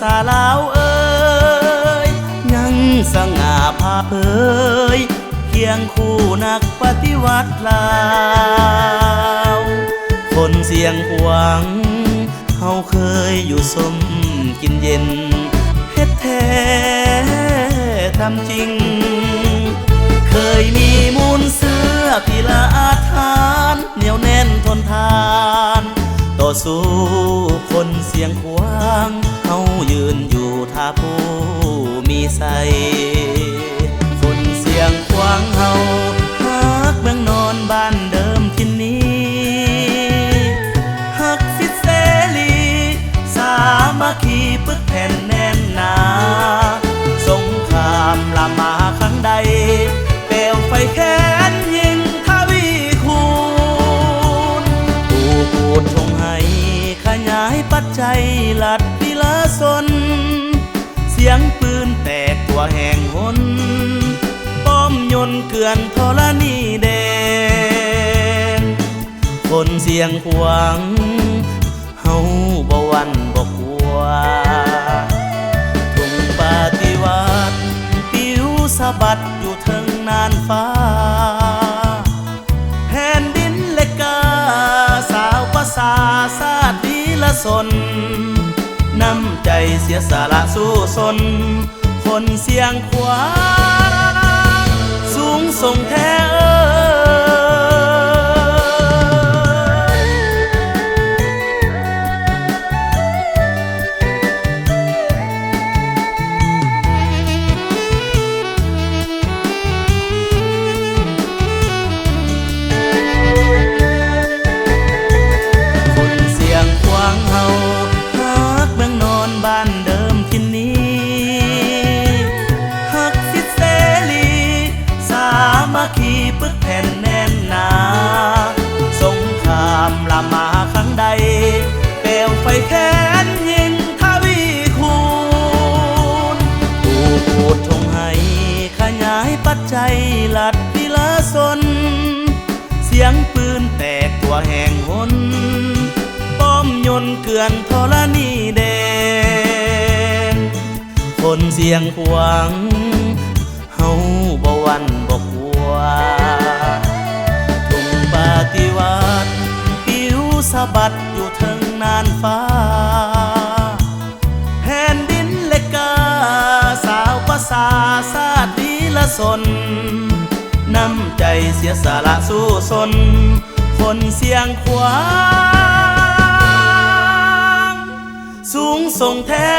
สาลาวเอ่ยยังสง่าผ่าเผยเคียงคู่นักปฏิวัติลาวคนเสียงหวังเฮาเคยอยู่สมกินเย็นเฮ็ดแท้ทำจริงเคยมีมูลเสื้อพิลาอาทานเหนียวแน่นทนทานต่อสู้คนเสียงขวางเฮายืนอยู่ท่าผู้มีใสคนเสียงขวางเฮาฮักเมืองนอนบ้านเดิมที่นี้ฮักสิทธิเสรีสามัคคีปึกแผ่นแน่นหนาสงครามลามมาครั้งใดเปลวไฟแค้นยิงทวีคูณผู้พูดชงให้ขยายปัจจัยลัดพิลาสนเสียงปืนแตกตัวแห่งหนป้อมยนต์เกลื่อนธรณีแดงคนเสียงขวางเฮาบ่หวั่นบ่กลัวทุ่งปฏิวัติปิวสะบัดอยู่เทิงน่านฟ้าแผ่นดินเล็กกาสาวภาษาชาติดีละสนน้ำใจเสียสละสู้สนคนเสียงขวางสูงส่งแท้บ้านเดิมที่นี้ฮักสิทธิเสรีสามัคคีปึกแผ่นแน่นหนาสงครามลามมาครั้งใดเปลวไฟแค้นยิงทวีคูณผู้พูดชงให้ขยายปัจจัยลัดพิลาสนเสียงปืนแตกตัวแห่งหนป้อมยนต์เกลื่อนธรณีแดงคนเสียงขวางเฮาบ่หวั่นบ่กลัวทุ่งปฏิวัติปิวสะบัดอยู่เทิงน่านฟ้าแผ่นดินเล็กกาสาวภาษาชาติดีละสนน้ำใจเสียสละสู้สนคนเสียงขวางสูงส่งแท้